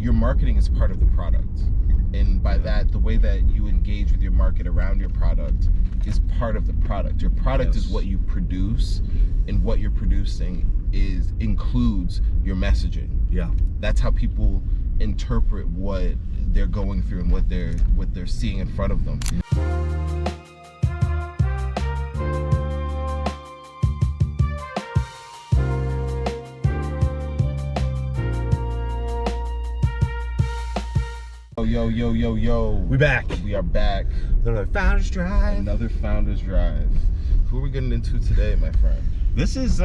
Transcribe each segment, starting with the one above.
your marketing is part of the product. And by that, the way that you engage with your market around your product is part of the product. Your product is what you produce, and what you're producing includes your messaging. Yeah. That's how people interpret what they're going through and what they're seeing in front of them. Yo. We back. We are back. Another Founders Drive. Another Founders Drive. Who are we getting into today, my friend? This is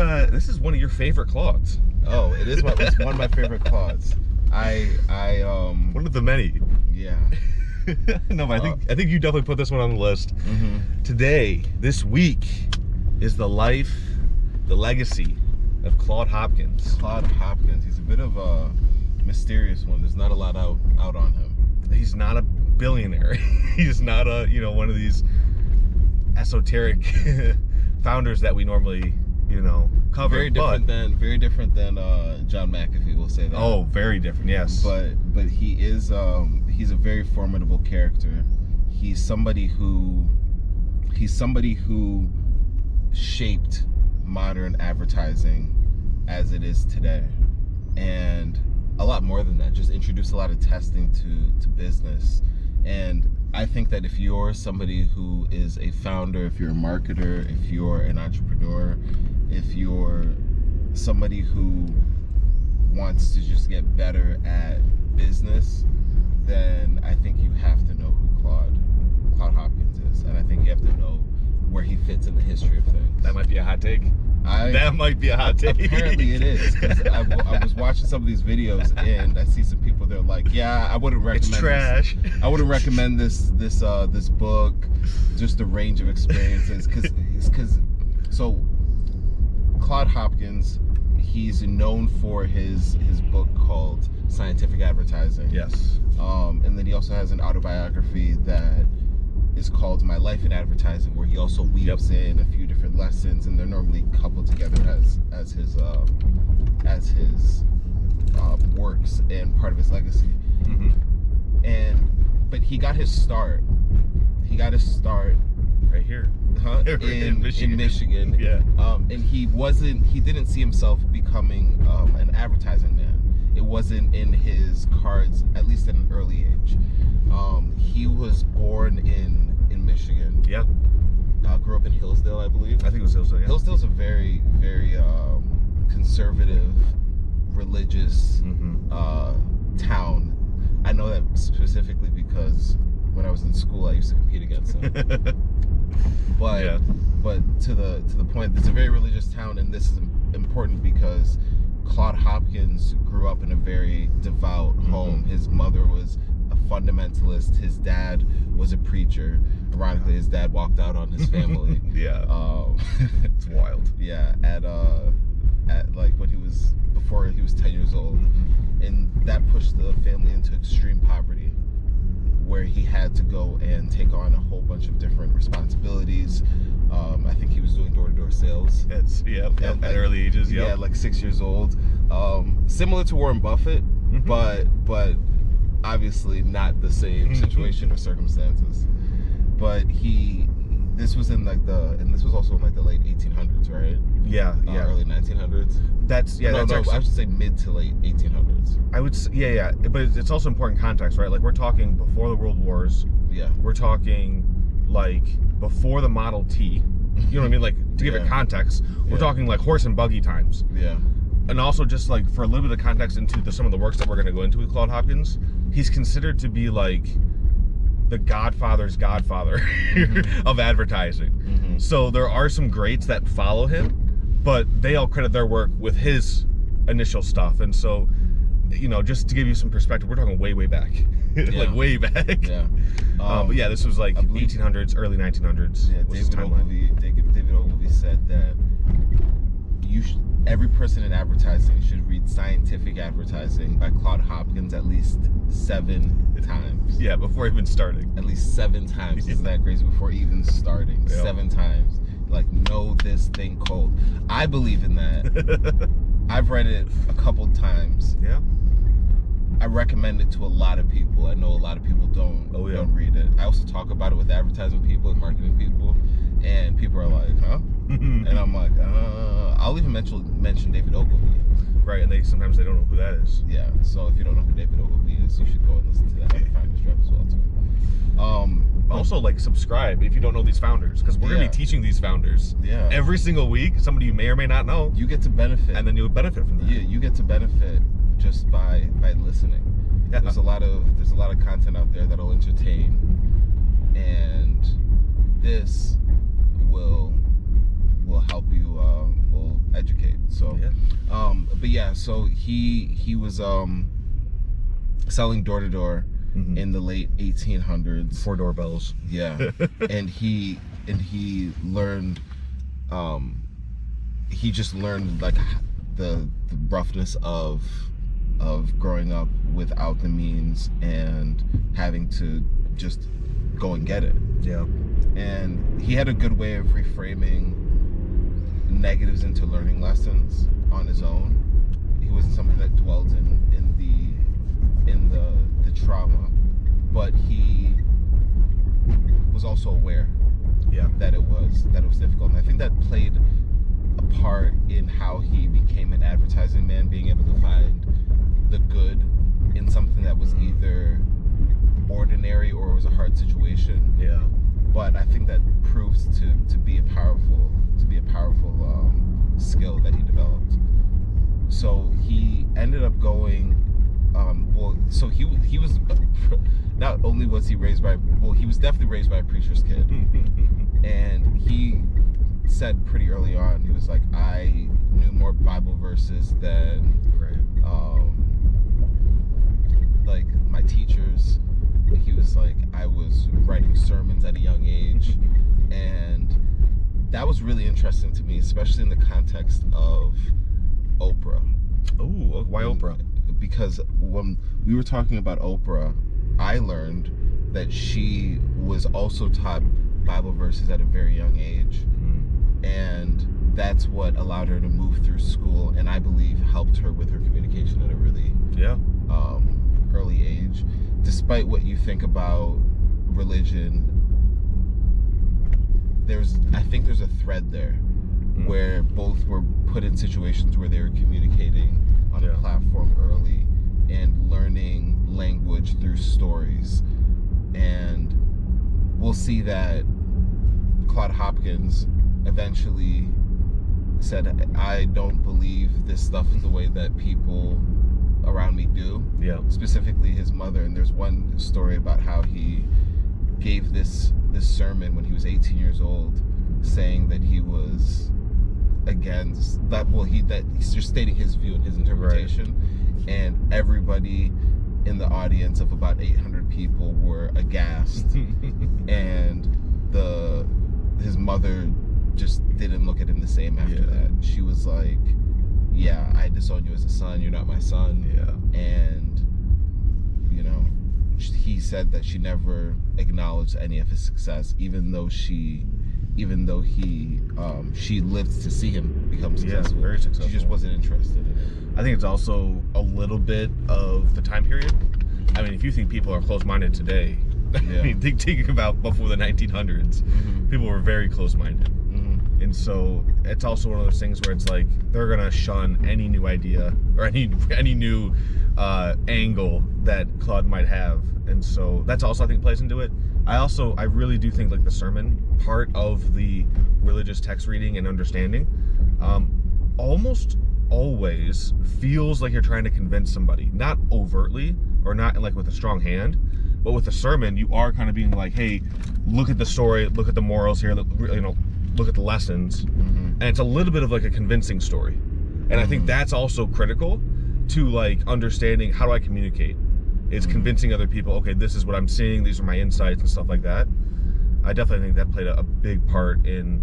one of your favorite Claudes. Oh, it's one of my favorite Claudes. One of the many. Yeah. No, but I think you definitely put this one on the list. Mm-hmm. Today, this week, is the life, the legacy of Claude Hopkins. Claude Hopkins. He's a bit of a mysterious one. There's not a lot out on him. He's not a billionaire. He's not one of these esoteric founders that we normally cover. Very different than John McAfee, we'll say that. Oh, very different. Yes. But he is he's a very formidable character. He's somebody who shaped modern advertising as it is today, and a lot more than that. Just introduced a lot of testing to business. And I think that if you're somebody who is a founder, if you're a marketer, if you're an entrepreneur, if you're somebody who wants to just get better at business, then I think you have to know who Claude Hopkins is. And I think you have to know where he fits in the history of things. That might be a hot take. That might be a hot take. Apparently it is, because I was watching some of these videos and I see some people, they're like, yeah, I wouldn't recommend it's trash. I wouldn't recommend this book, just the range of experiences, because Claude Hopkins, he's known for his book called Scientific Advertising. Yes. And then he also has an autobiography that is called My Life in Advertising, where he also weaves in a few different lessons, and they're normally coupled together as his works and part of his legacy. Mm-hmm. But he got his start right here, in Michigan. Yeah. And he didn't see himself becoming an advertising man. It wasn't in his cards, at least at an early age. He was born in Michigan. Yeah. Grew up in Hillsdale, I believe. I think it was Hillsdale. Yeah. Hillsdale's a very, very conservative, religious town. I know that specifically because when I was in school, I used to compete against them. But to the point, it's a very religious town, and this is important because Claude Hopkins grew up in a very devout home. His mother was a fundamentalist. His dad was a preacher. Ironically, his dad walked out on his family. Yeah. It's wild. Yeah. At like before he was 10 years old, and that pushed the family into extreme poverty, where he had to go and take on a whole bunch of different responsibilities. I think he was doing door-to-door sales. At early ages. Yeah, like 6 years old. Similar to Warren Buffett, but obviously not the same situation or circumstances. But this was also in like the late 1800s, right? Yeah. Early 1900s. I should say mid to late 1800s. I would say, yeah. But it's also important context, right? Like, we're talking before the World Wars. Yeah. We're talking like before the Model T. You know what I mean? Like, to give it context, we're talking like horse and buggy times. Yeah. And also, just like for a little bit of context into some of the works that we're going to go into with Claude Hopkins, he's considered to be like the Godfather's Godfather of advertising. So there are some greats that follow him, but they all credit their work with his initial stuff. And so, just to give you some perspective, we're talking way back. Like way back. Yeah. But yeah, this was like 1800s, early 1900s. Yeah, David Ogilvy said that every person in advertising should read Scientific Advertising by Claude Hopkins at least 7 times. Yeah, before even starting. At least 7 times. Isn't that crazy? Before even starting. 7 times. Like, know this thing cold. I believe in that. I've read it a couple times. Yeah. I recommend it to a lot of people. I know a lot of people don't read it. I also talk about it with advertising people and marketing people, and people are like, huh? And I'm like, I'll even mention David Ogilvy. Right, and sometimes they don't know who that is. Yeah, so if you don't know who David Ogilvy is, you should go and listen to that on the Founders Drive as well too. Also, like, subscribe if you don't know these founders, because we're going to be teaching these founders every single week. Somebody you may or may not know. You get to benefit. And then you'll benefit from that. Yeah, you get to benefit just by listening. Yeah. There's a lot of content out there that'll entertain, and this will help you, will educate. So, but yeah, so he was selling door to door in the late 1800s. 4 doorbells. Yeah. and he learned, he just learned like the roughness of growing up without the means and having to just go and get it. Yeah. And he had a good way of reframing negatives into learning lessons on his own. He wasn't somebody that dwelled in the trauma, but he was also aware that it was difficult. And I think that played a part in how he became an advertising man, being able to find the good in something that was either ordinary or was a hard situation. Yeah. But I think that proves to be a powerful skill that he developed. So he ended up going. So he was not only was he raised by he was definitely raised by a preacher's kid, and he said pretty early on, he was like, I knew more Bible verses than like my teachers. He was like, I was writing sermons at a young age, and that was really interesting to me, especially in the context of Oprah. Oh, why Oprah? Because when we were talking about Oprah, I learned that she was also taught Bible verses at a very young age, and that's what allowed her to move through school, and I believe helped her with her communication at a really early age. Despite what you think about religion, I think there's a thread there where both were put in situations where they were communicating on a platform early and learning language through stories. And we'll see that Claude Hopkins eventually said, I don't believe this stuff the way that people around me do. Yeah. Specifically his mother. And there's one story about how he gave this sermon when he was 18 years old, saying that he was against that. He's just stating his view and his interpretation, and everybody in the audience of about 800 people were aghast, and his mother just didn't look at him the same after that. She was like, yeah, I disown you as a son, you're not my son. Yeah. And he said that she never acknowledged any of his success, even though she lived to see him become successful. Very successful. She just wasn't interested in it. I think it's also a little bit of the time period. I mean, if you think people are closed-minded today, I mean, thinking about before the 1900s, people were very closed-minded. And so it's also one of those things where it's like they're gonna shun any new idea or any new angle that Claude might have, and so that's also, I think, plays into it. I really do think like the sermon part of the religious text reading and understanding almost always feels like you're trying to convince somebody, not overtly or not like with a strong hand, but with the sermon you are kind of being like, hey, look at the story, look at the morals here, look at the lessons, and it's a little bit of like a convincing story. And I think that's also critical to like understanding how do I communicate. It's convincing other people, okay, this is what I'm seeing, these are my insights and stuff like that. I definitely think that played a big part in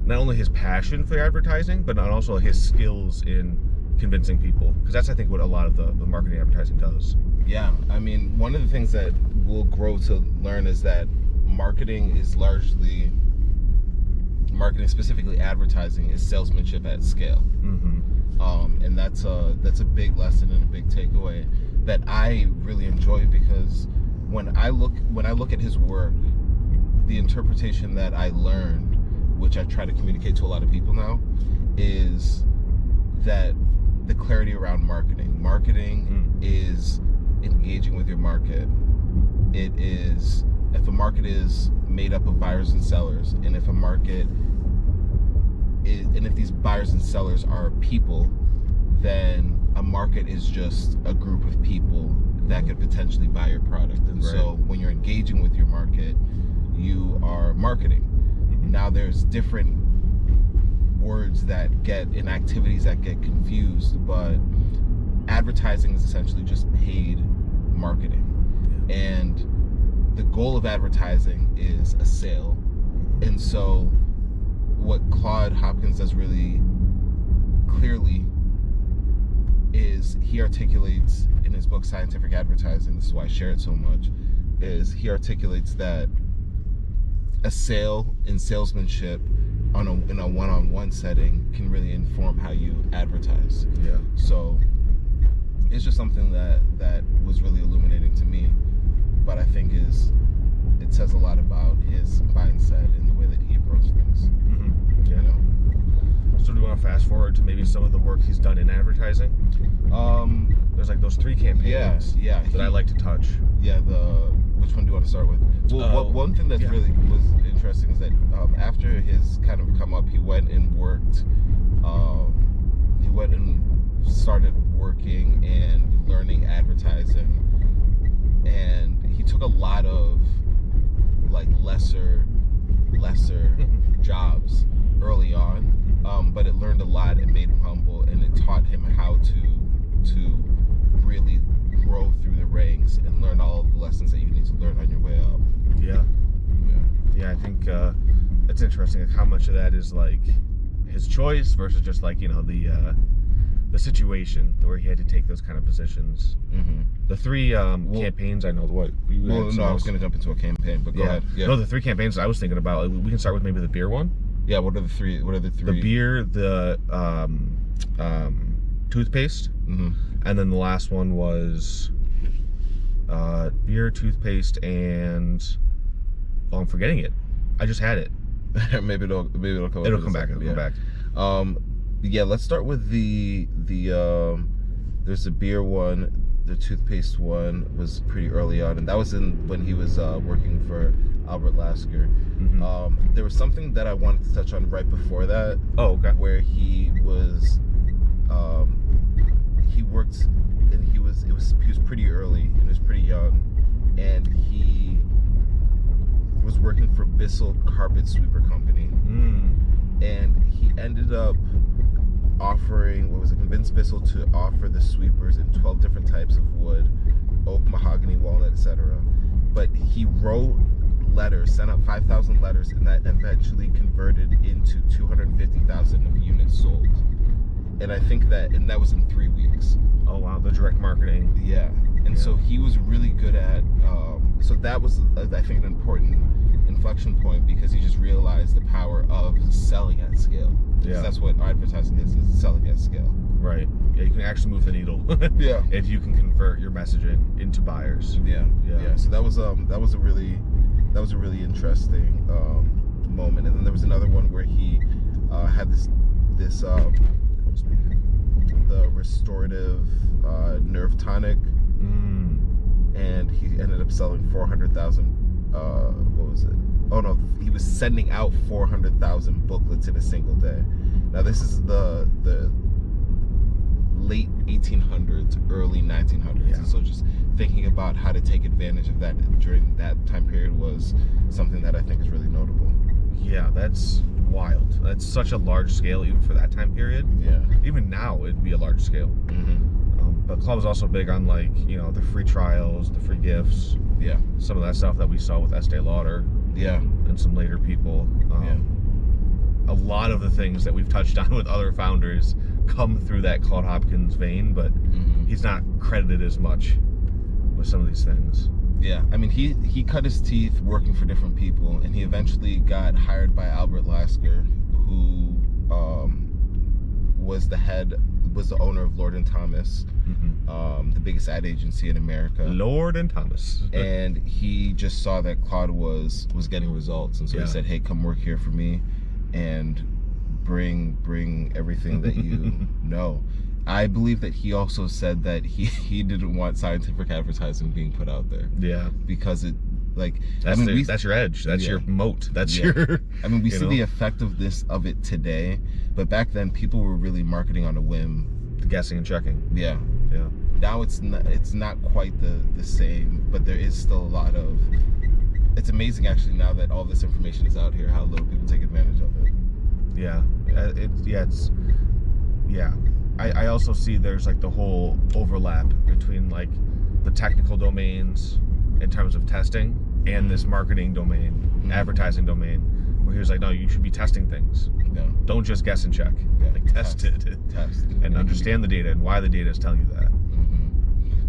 not only his passion for advertising, but not also his skills in convincing people, because that's, I think, what a lot of the marketing advertising does. Yeah, I mean, one of the things that we'll grow to learn is that marketing, specifically advertising, is salesmanship at scale. And that's a big lesson and a big takeaway. that I really enjoy, because when I look at his work, the interpretation that I learned, which I try to communicate to a lot of people now, is that the clarity around marketing. Marketing is engaging with your market. It is, if a market is made up of buyers and sellers, and if a market is, and if these buyers and sellers are people, then a market is just a group of people that could potentially buy your product. And so when you're engaging with your market, you are marketing. Now there's different words that get, and activities that get confused, but advertising is essentially just paid marketing. And the goal of advertising is a sale. And so what Claude Hopkins does really clearly is he articulates in his book Scientific Advertising, this is why I share it so much, is he articulates that a sale and salesmanship in a one-on-one setting can really inform how you advertise. Yeah. So it's just something that was really illuminating to me, but I think it says a lot about his mindset and the way that he approached things. Yeah. You know? So do you want to fast forward to maybe some of the work he's done in advertising? There's like those 3 campaigns that I like to touch. Yeah, which one do you want to start with? Well, one thing that's really was interesting is that after his kind of come up, he went and worked. He went and started working and learning advertising, and he took a lot of like lesser jobs early on, but it learned a lot and made him humble, and it taught him how to really grow through the ranks and learn all of the lessons that you need to learn on your way up. Yeah, I think it's interesting like how much of that is like his choice versus just like, you know, the situation where he had to take those kind of positions. The 3 campaigns, I know what. No, I was going to jump into a campaign, but go ahead. Yeah. No, the 3 campaigns I was thinking about. We can start with maybe the beer one. Yeah. What are the three? The beer, the toothpaste, and then the last one was beer, toothpaste, and I'm forgetting it. I just had it. maybe it'll come back. It'll come back. Yeah, let's start with the there's the beer one. The toothpaste one was pretty early on, and that was when he was working for Albert Lasker. There was something that I wanted to touch on right before that. Oh, okay. Where he was he worked, and he was pretty early and he was pretty young, and he was working for Bissell Carpet Sweeper company, and he ended up convinced Bissell to offer the sweepers in 12 different types of wood, oak, mahogany, walnut, etc. But he wrote letters, sent out 5,000 letters, and that eventually converted into 250,000 units sold. And I think that was in 3 weeks. Oh wow, the direct marketing. Yeah. And so he was really good at, so that was, I think, an important inflection point, because he just realized the power of selling at scale. Because that's what advertising is selling at scale. Right. Yeah, you can actually move the needle. Yeah. If you can convert your messaging into buyers. Yeah. So that was a really interesting moment. And then there was another one where he had this the restorative nerve tonic, and he ended up selling 400,000. What was it? Oh no, he was sending out 400,000 booklets in a single day. Now this is the late 1800s, early 1900s. And so just thinking about how to take advantage of that during that time period was something that I think is really notable. Yeah, that's wild. That's such a large scale even for that time period. Yeah. Even now it'd be a large scale. But Claude was also big on, like, you know, the free trials, the free gifts. Yeah. Some of that stuff that we saw with Estee Lauder. Yeah. And some later people. A lot of the things that we've touched on with other founders come through that Claude Hopkins vein, but he's not credited as much with some of these things. Yeah, I mean, he cut his teeth working for different people, and he eventually got hired by Albert Lasker, who was the owner of Lord & Thomas, the biggest ad agency in America. Lord and Thomas. And he just saw that Claude was getting results, and so he said, "Hey, come work here for me, and bring everything that you know." I believe that he also said that he didn't want scientific advertising being put out there. Yeah. Because it, like, that's your edge. That's your moat. That's your. I mean, we see the effectiveness of it today, but back then people were really marketing on a whim. Guessing and checking. Yeah. Yeah. Now it's not quite the same, but there is still a lot of. It's amazing actually now that all this information is out here, how little people take advantage of it. Yeah. I also see there's like the whole overlap between like the technical domains in terms of testing and this marketing domain, advertising domain, where he was like, no, you should be testing things. Yeah. Don't just guess and check. Yeah. Like test it. And understand the data and why the data is telling you that.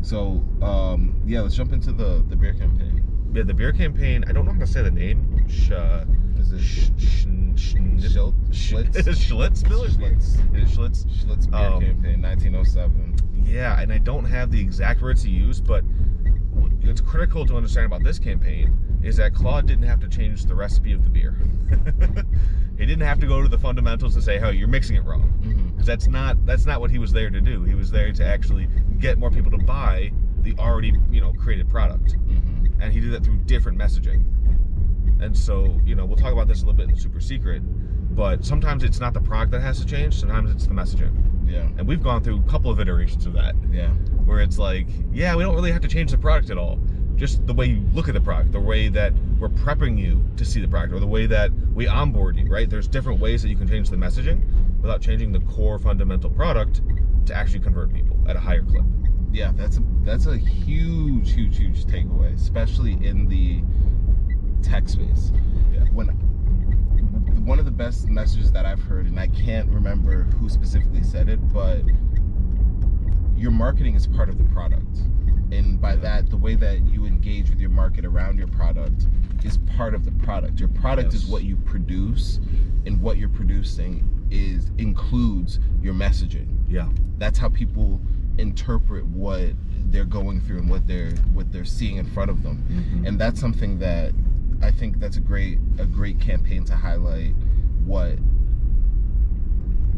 So, let's jump into the beer campaign. Yeah, the beer campaign, I don't know how to say the name. Is it Schlitz? Is it Schlitz? Schlitz. It is Schlitz. Schlitz Beer Campaign, 1907. Yeah, and I don't have the exact words to use, but what's critical to understand about this campaign is that Claude didn't have to change the recipe of the beer. He didn't have to go to the fundamentals and say, "Oh, you're mixing it wrong," because that's not what he was there to do. He was there to actually get more people to buy the already created product, and he did that through different messaging. And so we'll talk about this a little bit in the super secret, but sometimes it's not the product that has to change. Sometimes it's the messaging. Yeah. And we've gone through a couple of iterations of that. Yeah. Where it's like, we don't really have to change the product at all. Just the way you look at the product, the way that we're prepping you to see the product, or the way that we onboard you, right? There's different ways that you can change the messaging without changing the core fundamental product to actually convert people at a higher clip. Yeah, that's a huge takeaway, especially in the tech space. Yeah. One of the best messages that I've heard, and I can't remember who specifically said it, but your marketing is part of the product. And by that, the way that you engage with your market around your product is part of the product. Your product is what you produce, and what you're producing includes your messaging. Yeah. That's how people interpret what they're going through and what they're seeing in front of them. And that's something that I think that's a great campaign to highlight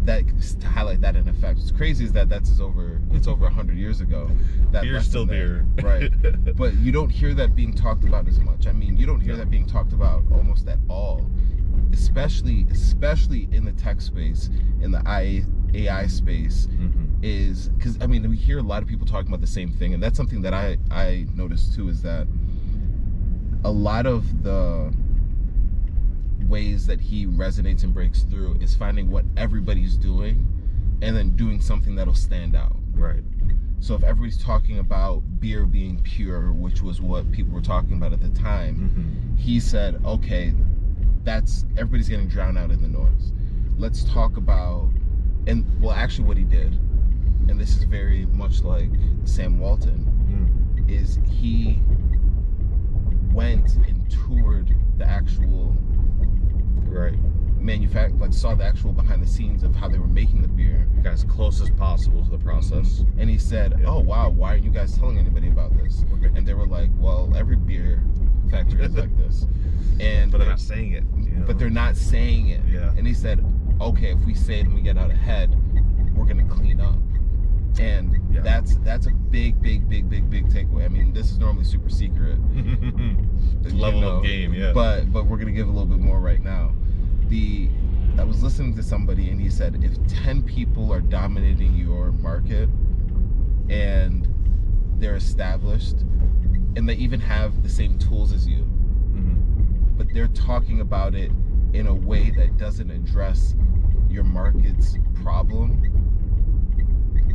that in effect. What's crazy is it's over 100 years ago. That beer's still beer. Right. But you don't hear that being talked about as much. I mean, you don't hear that being talked about almost at all, especially in the tech space, in the AI space, is because we hear a lot of people talking about the same thing, and that's something that I noticed too, is that a lot of the ways that he resonates and breaks through is finding what everybody's doing and then doing something that'll stand out. Right. So if everybody's talking about beer being pure, which was what people were talking about at the time, he said, okay, everybody's getting drowned out in the noise. Let's talk about, actually what he did, and this is very much like Sam Walton, is he went and toured the actual saw the actual behind the scenes of how they were making the beer. Got as close as possible to the process. And he said, oh wow, why aren't you guys telling anybody about this? And they were like, well, every beer factory is like this. But they're not saying it. But they're not saying it. Yeah. And he said, okay, if we say it and we get out ahead, we're gonna clean up. And that's a big takeaway. This is normally super secret level of game, but we're gonna give a little bit more right now. I was listening to somebody and he said, if 10 people are dominating your market and they're established and they even have the same tools as you, but they're talking about it in a way that doesn't address your market's problem,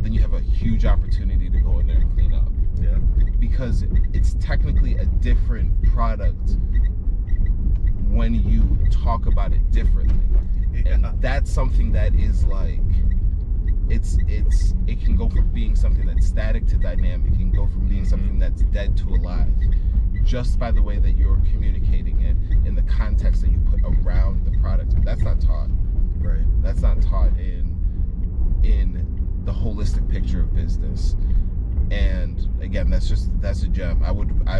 then you have a huge opportunity to go in there and clean up. Yeah. Because it's technically a different product when you talk about it differently. And that's something that is like, it can go from being something that's static to dynamic. It can go from being something that's dead to alive, just by the way that you're communicating it in the context that you put around the product. And that's not taught. Right. That's not taught in the holistic picture of business. And again, that's a gem. I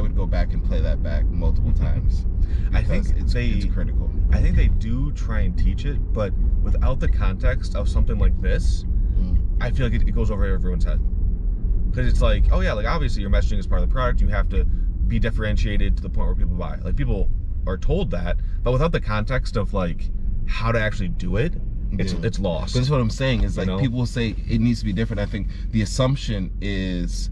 would go back and play that back multiple times. I think it's critical. I think they do try and teach it, but without the context of something like this, I feel like it goes over everyone's head. Because it's like, oh yeah, like obviously your messaging is part of the product. You have to be differentiated to the point where people buy. Like people are told that, but without the context of like how to actually do it, it's lost. But that's what I'm saying is like, you know? People say it needs to be different. I think the assumption is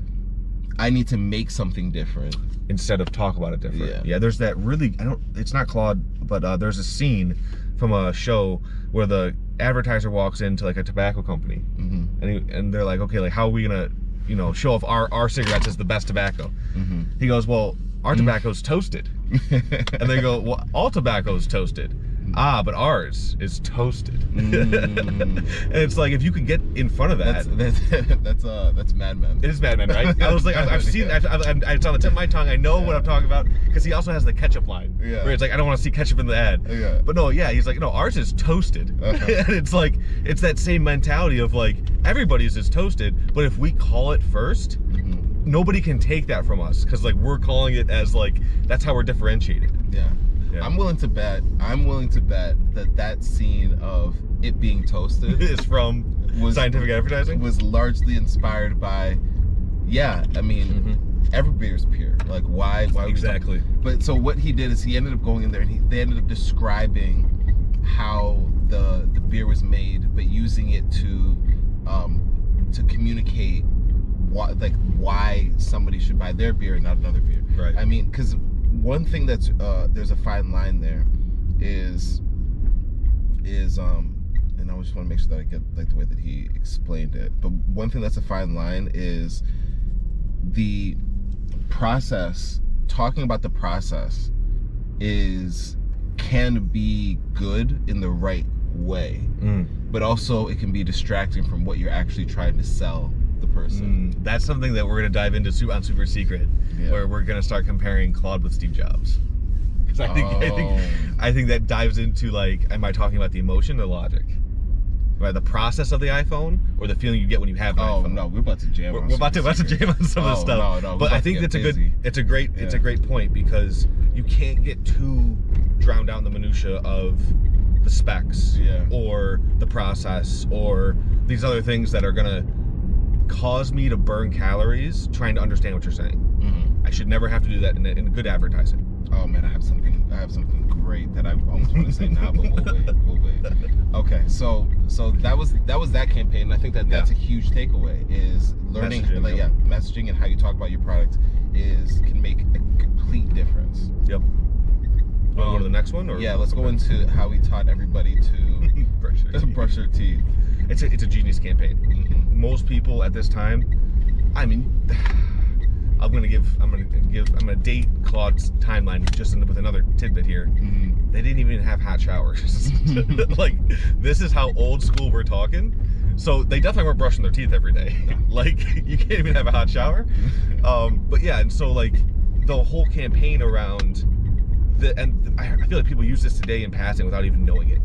I need to make something different instead of talk about it different. Yeah. There's that really, it's not Claude, but there's a scene from a show where the advertiser walks into like a tobacco company, and they're like, okay, like how are we gonna, show off our cigarettes as the best tobacco? He goes, well, our tobacco's toasted. And they go, well, all tobacco's toasted. But ours is toasted. And it's like, if you could get in front of that. That's Mad Men. It is Mad Men, right? I was like, I've seen, it's on the tip of my tongue. I know what I'm talking about, because he also has the ketchup line. Where it's like, I don't want to see ketchup in the ad. But no, he's like, no, ours is toasted. And it's like, it's that same mentality of like, everybody's is toasted, but if we call it first, nobody can take that from us, because like we're calling it as like, that's how we're differentiated. Yeah. I'm willing to bet that scene of it being toasted is from scientific advertising. Was largely inspired by, every beer is pure. Like why exactly? But so what he did is he ended up going in there and they ended up describing how the beer was made, but using it to communicate why somebody should buy their beer and not another beer. Right. I mean, because one thing that's there's a fine line there is and I just want to make sure that I get like the way that he explained it. But one thing that's a fine line is the process. Talking about the process can be good in the right way, but also it can be distracting from what you're actually trying to sell the person. That's something that we're going to dive into on Super Secret, where we're going to start comparing Claude with Steve Jobs. Because I think that dives into like, am I talking about the emotion or logic? By the process of the iPhone, or the feeling you get when you have an iPhone? No, we're about to jam. We're about to jam on some of this stuff. No, but I think that's it's a great point, because you can't get too drowned out in the minutia of the specs, or the process, or these other things that are gonna cause me to burn calories trying to understand what you're saying. I should never have to do that in good advertising. Oh man, I have something great that I almost want to say now, but we'll wait. Okay, so that was that campaign. And I think that's a huge takeaway, is learning messaging and how you talk about your product can make a complete difference. Yep. Want to go to the next one? Or let's go into how we taught everybody to brush their teeth. It's a genius campaign. Most people at this time, I mean, I'm gonna date Claude's timeline just with another tidbit here. They didn't even have hot showers. Like, this is how old school we're talking. So they definitely weren't brushing their teeth every day. Like, you can't even have a hot shower. But yeah, and so like the whole campaign around and I feel like people use this today in passing without even knowing it.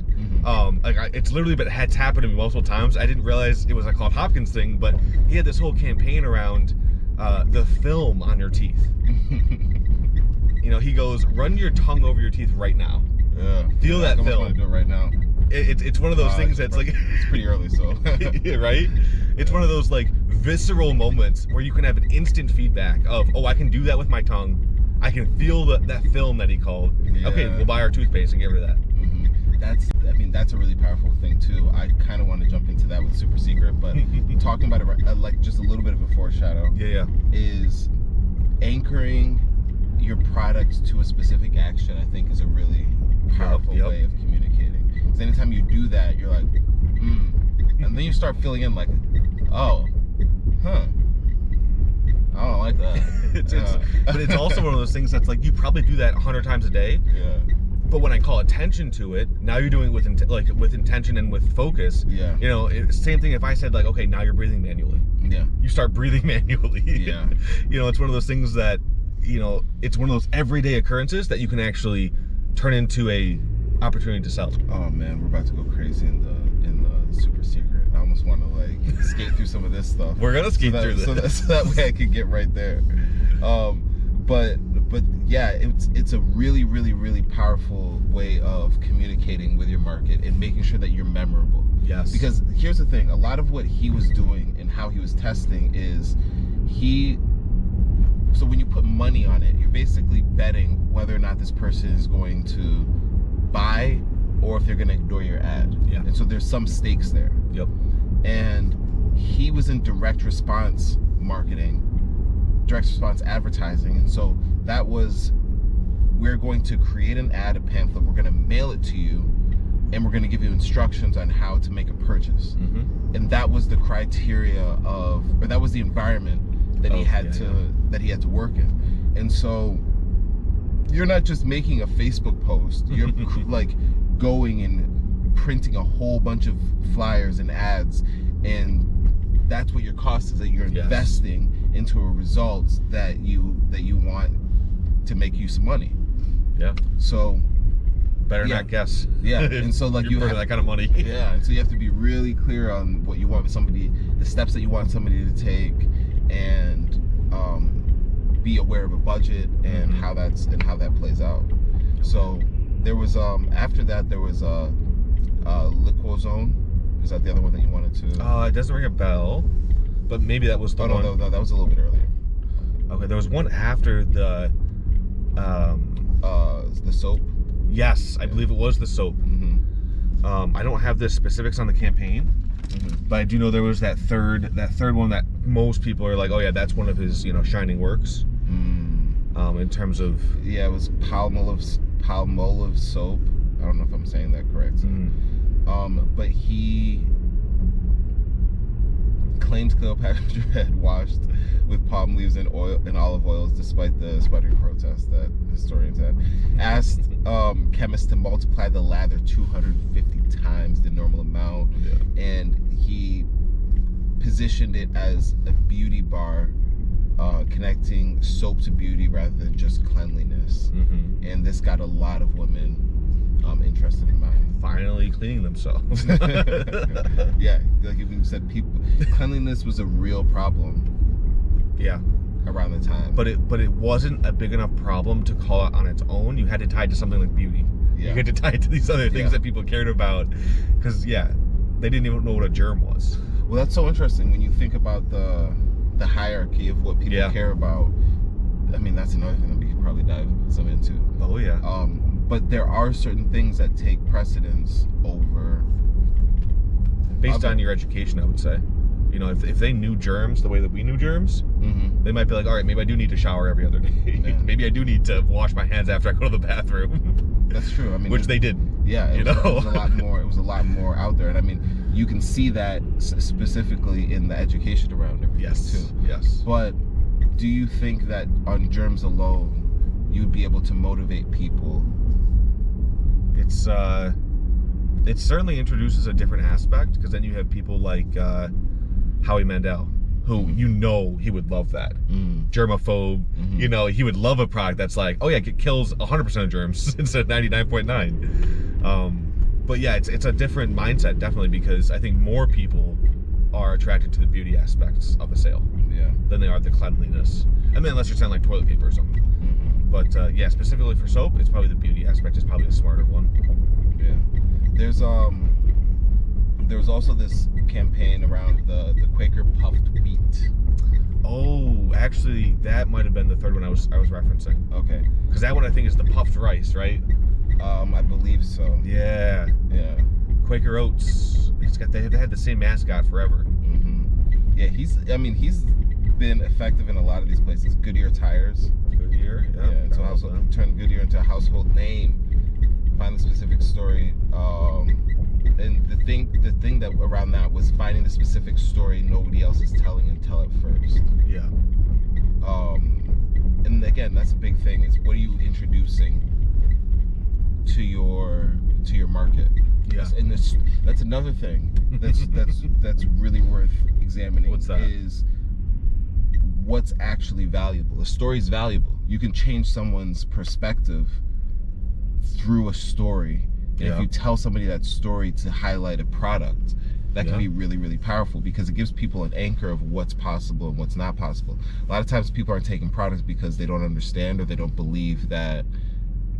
It's literally, but it's happened to me multiple times. I didn't realize it was a Claude Hopkins thing, but he had this whole campaign around the film on your teeth. He goes, run your tongue over your teeth right now. Feel that film. I want to do it right now. It's one of those things that's like, it's pretty early, so right? It's one of those like visceral moments where you can have an instant feedback of, oh, I can do that with my tongue. I can feel that film that he called. Okay, we'll buy our toothpaste and get rid of that. That's a really powerful thing too. I kind of want to jump into that with Super Secret, but talking about it like just a little bit of a foreshadow. Is anchoring your product to a specific action. I think is a really powerful way of communicating. Because anytime you do that, you're like, and then you start filling in like, oh, huh. I don't like that. But it's also one of those things that's like, you probably do that 100 times a day. But when I call attention to it, now you're doing it with intention and with focus. Same thing if I said like, okay, now you're breathing manually. You start breathing manually. It's one of those things that, it's one of those everyday occurrences that you can actually turn into a opportunity to sell. Oh man, we're about to go crazy in the Super Secret. I almost want to like skate through some of this stuff. We're gonna skate through this. So that way I could get right there. But yeah, it's a really, really, really powerful way of communicating with your market and making sure that you're memorable. Yes. Because here's the thing, a lot of what he was doing and how he was testing is so when you put money on it, you're basically betting whether or not this person is going to buy or if they're going to ignore your ad. Yeah. And so there's some stakes there. Yep. And he was in direct response marketing, direct response advertising. And so that was, we're going to create an ad, a pamphlet, we're going to mail it to you, and we're going to give you instructions on how to make a purchase. Mm-hmm. And that was the criteria or that was the environment that he had to work in. And so you're not just making a Facebook post, you're like going and printing a whole bunch of flyers and ads, and that's what your cost is, that you're investing into a result that you want to make you some money. Yeah. So better not guess. Yeah. And so like you have that kind of money. Yeah. And so you have to be really clear on what you want with somebody, the steps that you want somebody to take, and be aware of a budget and how that plays out. So there was after that there was Liquozone. Is that the other one that you wanted to? It doesn't ring a bell, but maybe that was the one. No, that was a little bit earlier. Okay, there was one after the soap. Yes, I believe it was the soap. Mm-hmm. I don't have the specifics on the campaign, but I do know there was that third one that most people are like, oh yeah, that's one of his shining works. In terms of it was Palmolive Soap. I don't know if I'm saying that correct. But he claims Cleopatra had washed with palm leaves and olive oils despite the sputtering protest that historians had. Asked chemists to multiply the lather 250 times the normal amount, and he positioned it as a beauty bar, connecting soap to beauty rather than just cleanliness. And this got a lot of women interested in mine. Finally cleaning themselves. Yeah, like you said, cleanliness was a real problem. Yeah. Around the time. But it wasn't a big enough problem to call it on its own. You had to tie it to something like beauty. Yeah. You had to tie it to these other things that people cared about. Because, they didn't even know what a germ was. Well, that's so interesting when you think about the hierarchy of what people care about. I mean, that's another thing that we could probably dive some into. Oh, yeah. But there are certain things that take precedence over... Based on your education, I would say. If they knew germs the way that we knew germs, they might be like, all right, maybe I do need to shower every other day. Yeah. Maybe I do need to wash my hands after I go to the bathroom. That's true. I mean, which they did. Yeah, it was a lot more. It was a lot more out there, and I mean, you can see that specifically in the education around everything too. Yes. But do you think that on germs alone, you would be able to motivate people? It certainly introduces a different aspect, because then you have people like Howie Mandel, who he would love that. Germaphobe, he would love a product that's like, oh yeah, it kills 100% of germs instead of 99.9. But yeah, it's a different mindset, definitely, because I think more people are attracted to the beauty aspects of a sale than they are the cleanliness. I mean, unless you're selling like toilet paper or something. But specifically for soap, it's probably the beauty aspect is probably the smarter one. Yeah. There was also this campaign around the Quaker Puffed Wheat. Oh, actually, that might have been the third one I was referencing. Okay. Because that one I think is the puffed rice, right? I believe so. Yeah. Yeah. Quaker Oats. They had the same mascot forever. Yeah, he's been effective in a lot of these places. Goodyear tires. Goodyear, yeah. So turn Goodyear into a household name. Find the specific story. And the thing that around that was finding the specific story nobody else is telling and tell it first. Yeah. And again, that's a big thing, is what are you introducing to your market? Yeah. And that's another thing that's really worth examining. What's that? Is what's actually valuable. A story's valuable. You can change someone's perspective through a story. And if you tell somebody that story to highlight a product, that can be really, really powerful, because it gives people an anchor of what's possible and what's not possible. A lot of times people aren't taking products because they don't understand or they don't believe that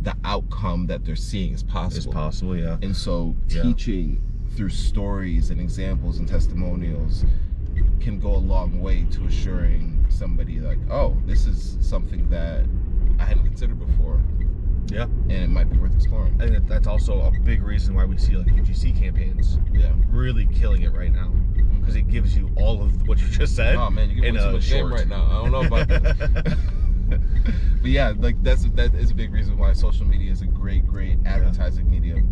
the outcome that they're seeing is possible. It's possible, yeah. And so teaching through stories and examples and testimonials can go a long way to assuring somebody like, oh, this is something that I hadn't considered before. Yeah. And it might be worth exploring. I think that's also a big reason why we see like UGC campaigns really killing it right now. Because it gives you all of what you just said. Oh man, you can put too much game right now. I don't know about that. But yeah, like that is a big reason why social media is a great advertising medium,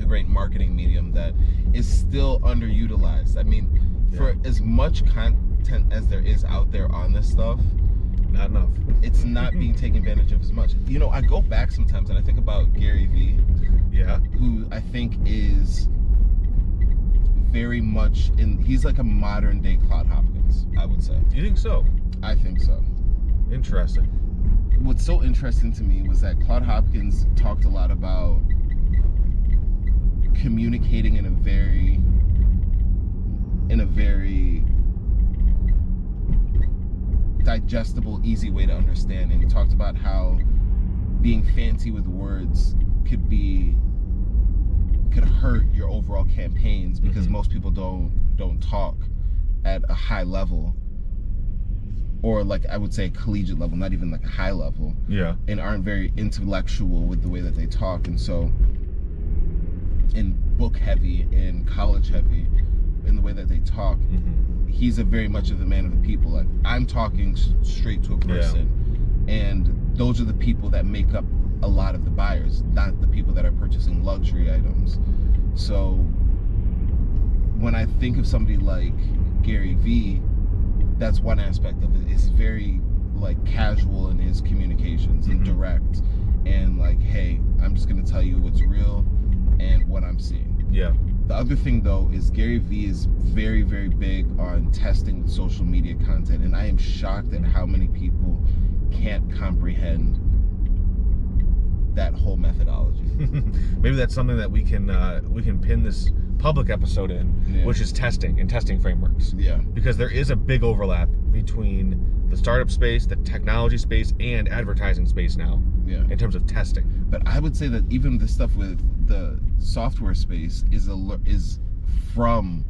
a great marketing medium that is still underutilized. I mean, for as much content as there is out there on this stuff, not enough. It's not being taken advantage of as much. You know, I go back sometimes and I think about Gary Vee. Yeah. Who I think is very much he's like a modern day Claude Hopkins, I would say. You think so? I think so. Interesting. What's so interesting to me was that Claude Hopkins talked a lot about communicating in a very digestible, easy way to understand. And he talked about how being fancy with words could hurt your overall campaigns, because most people don't talk at a high level, or like I would say collegiate level, not even like a high level. Yeah. And aren't very intellectual with the way that they talk. And so in book heavy and college heavy in the way that they talk, he's a very much of the man of the people. Like, I'm talking straight to a person, and those are the people that make up a lot of the buyers, not the people that are purchasing luxury items. So when I think of somebody like Gary Vee, that's one aspect of it. It's very like casual in his communications and direct, and like, hey, I'm just gonna tell you what's real and what I'm seeing. Yeah. The other thing though is Gary Vee is very, very big on testing with social media content, and I am shocked at how many people can't comprehend that whole methodology. Maybe that's something that we can pin this public episode in, which is testing and testing frameworks. Yeah. Because there is a big overlap between the startup space, the technology space, and advertising space now. Yeah. In terms of testing. But I would say that even the stuff with the software space is from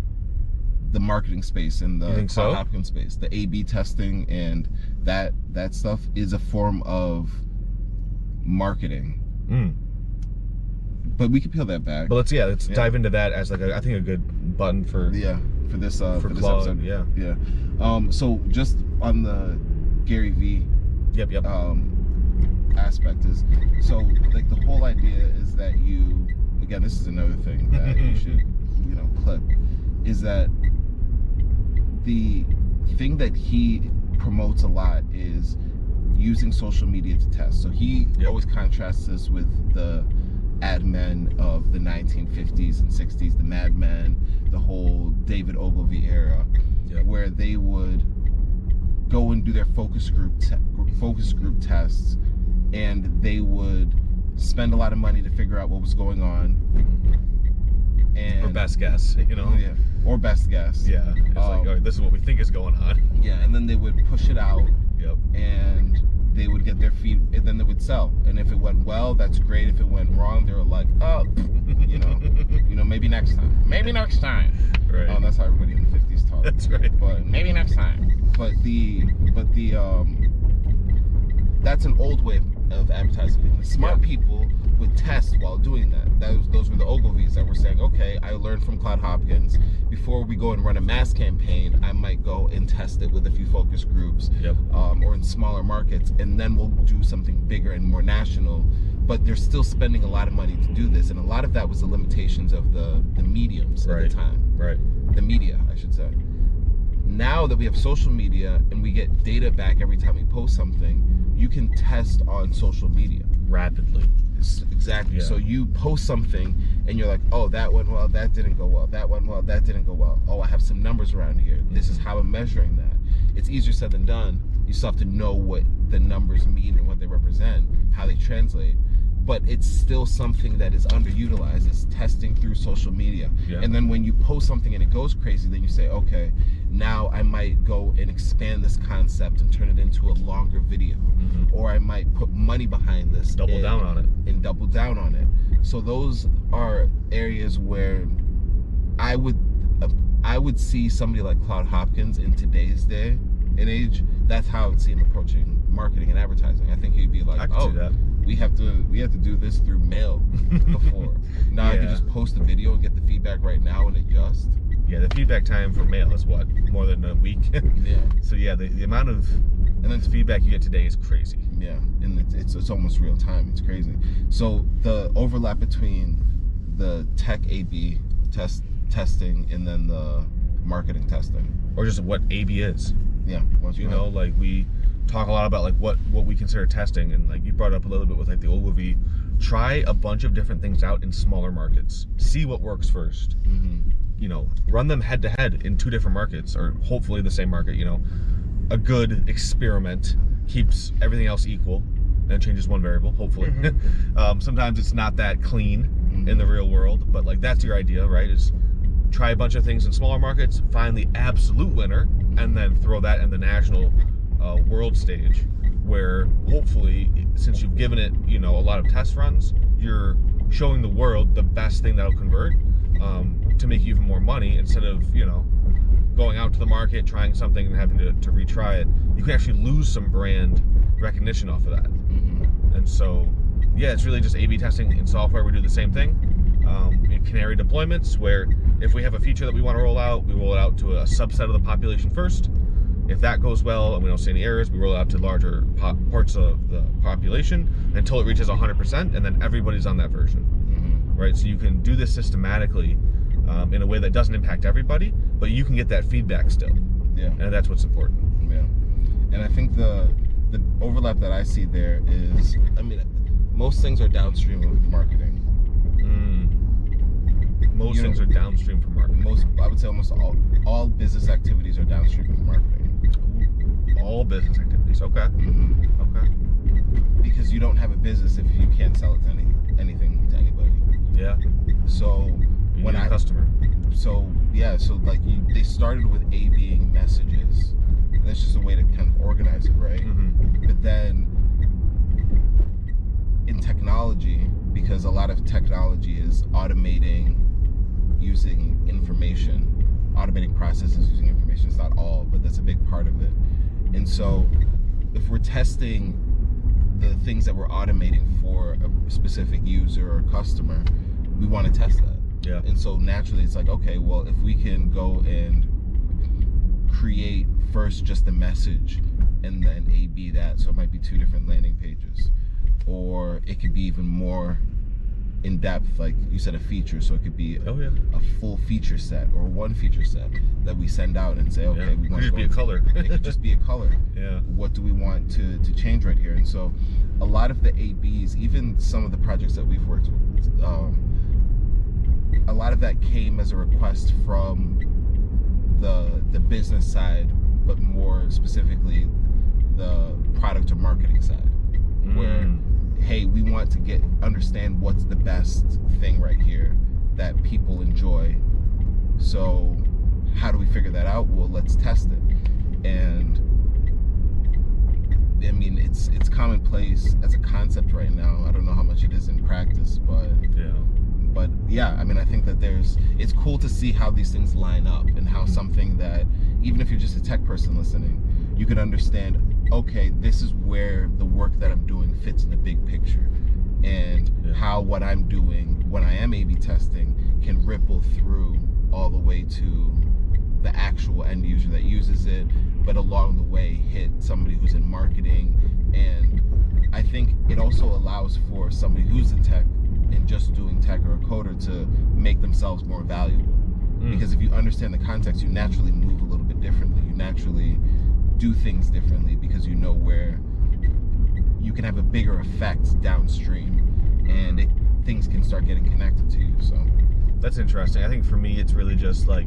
the marketing space and the Claude Hopkins space. The A/B testing and that stuff is a form of marketing. But we could peel that back. But let's dive into that as like I think a good button for this Claude, episode. Yeah. So just on the Gary Vee aspect is, so like the whole idea is that you, again, this is another thing that you should clip, is that the thing that he promotes a lot is using social media to test. So he always contrasts this with the ad men of the 1950s and 60s, the Mad Men, the whole David Ogilvy era, where they would go and do their focus group tests, and they would spend a lot of money to figure out what was going on. And, or best guess, or best guess. Yeah, it's like, oh, this is what we think is going on. Yeah, and then they would push it out. And they would get their feet, and then they would sell. And if it went well, that's great. If it went wrong, they were like, oh, maybe next time. Maybe next time. Right. That's how everybody in the 50s talked. That's right. But maybe next time. But that's an old way of advertising. The smart people would test while doing that. Those were the Ogilvies that were saying, okay, I learned from Claude Hopkins. Before we go and run a mass campaign, I might go and test it with a few focus groups, or in smaller markets, and then we'll do something bigger and more national. But they're still spending a lot of money to do this, and a lot of that was the limitations of the mediums at the time. Right. The media, I should say. Now that we have social media and we get data back every time we post something, you can test on social media rapidly. Exactly. Yeah. So you post something and you're like, oh, that went well, that didn't go well, that went well, that didn't go well. Oh, I have some numbers around here. This is how I'm measuring that. It's easier said than done. You still have to know what the numbers mean and what they represent, how they translate. but it's still something that is underutilized. It's testing through social media. Yeah. And then when you post something and it goes crazy, then you say, okay, now I might go and expand this concept and turn it into a longer video. Or I might put money behind this. Double down on it. And double down on it. So those are areas where I would see somebody like Claude Hopkins in today's day and age. That's how I would see him approaching marketing and advertising. I think he'd be like, oh, we have to do this through mail before. Now I can just post a video and get the feedback right now and adjust. Yeah, the feedback time for mail is what, more than a week? Yeah. So yeah, the amount of feedback you get today is crazy. Yeah, and it's almost real time. It's crazy. So the overlap between the tech A/B testing and then the marketing testing, or just what A/B is. Yeah, you know, like we talk a lot about like what we consider testing, and like you brought up a little bit with like the Ogilvy. Try a bunch of different things out in smaller markets. See what works first. You know, run them head to head in 2 different markets, or hopefully the same market. You know, a good experiment keeps everything else equal and changes one variable, hopefully. Sometimes it's not that clean in the real world, but like that's your idea, right? Is try a bunch of things in smaller markets, find the absolute winner, and then throw that in the national world stage, where hopefully, since you've given it, you know, a lot of test runs, you're showing the world the best thing that'll convert, to make you even more money, instead of, you know, going out to the market, trying something and having to retry it. You can actually lose some brand recognition off of that. And so, yeah, it's really just A/B testing in software. We do the same thing. In canary deployments, where if we have a feature that we want to roll out, we roll it out to a subset of the population first. If that goes well and we don't see any errors, we roll it out to larger parts of the population until it reaches 100%, and then everybody's on that version. Right? So you can do this systematically in a way that doesn't impact everybody, but you can get that feedback still. Yeah. And that's what's important. Yeah. And I think the overlap that I see there is, I mean, most things are downstream of marketing. Most things are downstream from marketing. I would say almost all business activities are downstream of marketing. All business activities, okay. Okay. Because you don't have a business if you can't sell it to anything to anybody. Yeah. So you need a customer. So yeah, so like they started with A/B-ing messages. That's just a way to kind of organize it, right? But then in technology, because a lot of technology is automating using information, automating processes using information. It's not all, but that's a big part of it. And so if we're testing the things that we're automating for a specific user or customer, we want to test that. Yeah. And so naturally it's like, okay, well, if we can go and create first just a message and then A/B that, so it might be 2 different landing pages, or it could be even more in depth, like you said, a feature, so it could be a full feature set or one feature set that we send out and say, okay, we want to be a color. It could just be a color. Yeah. What do we want to change right here? And so a lot of the A/Bs, even some of the projects that we've worked with, a lot of that came as a request from the business side, but more specifically the product or marketing side, where hey, we want to understand what's the best thing right here that people enjoy. So how do we figure that out? Well, let's test it. And I mean, it's commonplace as a concept right now. I don't know how much it is in practice, but yeah, I mean, I think that it's cool to see how these things line up, and how something that, even if you're just a tech person listening, you can understand, okay, this is where the work that I'm doing fits in the big picture, and how what I'm doing when I am A/B testing can ripple through all the way to the actual end user that uses it, but along the way hit somebody who's in marketing. And I think it also allows for somebody who's in tech and just doing tech, or a coder, to make themselves more valuable. Because if you understand the context, you naturally move a little bit differently. You naturally do things differently, because you know where you can have a bigger effect downstream, and things can start getting connected to you. So that's interesting. I think for me, it's really just like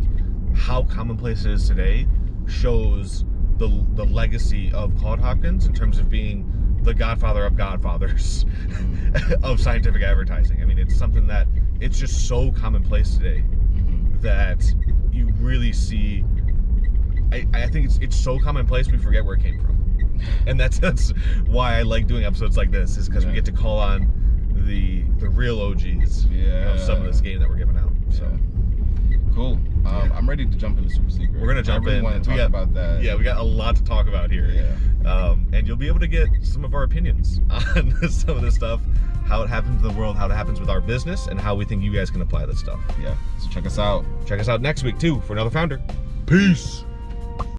how commonplace it is today shows the legacy of Claude Hopkins in terms of being the godfather of godfathers of scientific advertising. I mean, it's something that it's just so commonplace today that you really see. I think it's so commonplace we forget where it came from, and that's why I like doing episodes like this, is because we get to call on the real OGs of some of this game that we're giving out. So cool. I'm ready to jump into Super Secret. We're gonna jump in. I really want to talk about that. Yeah, we got a lot to talk about here. Yeah. And you'll be able to get some of our opinions on some of this stuff, how it happens in the world, how it happens with our business, and how we think you guys can apply this stuff. Yeah. So check us out. Check us out next week too for another Founder. Peace.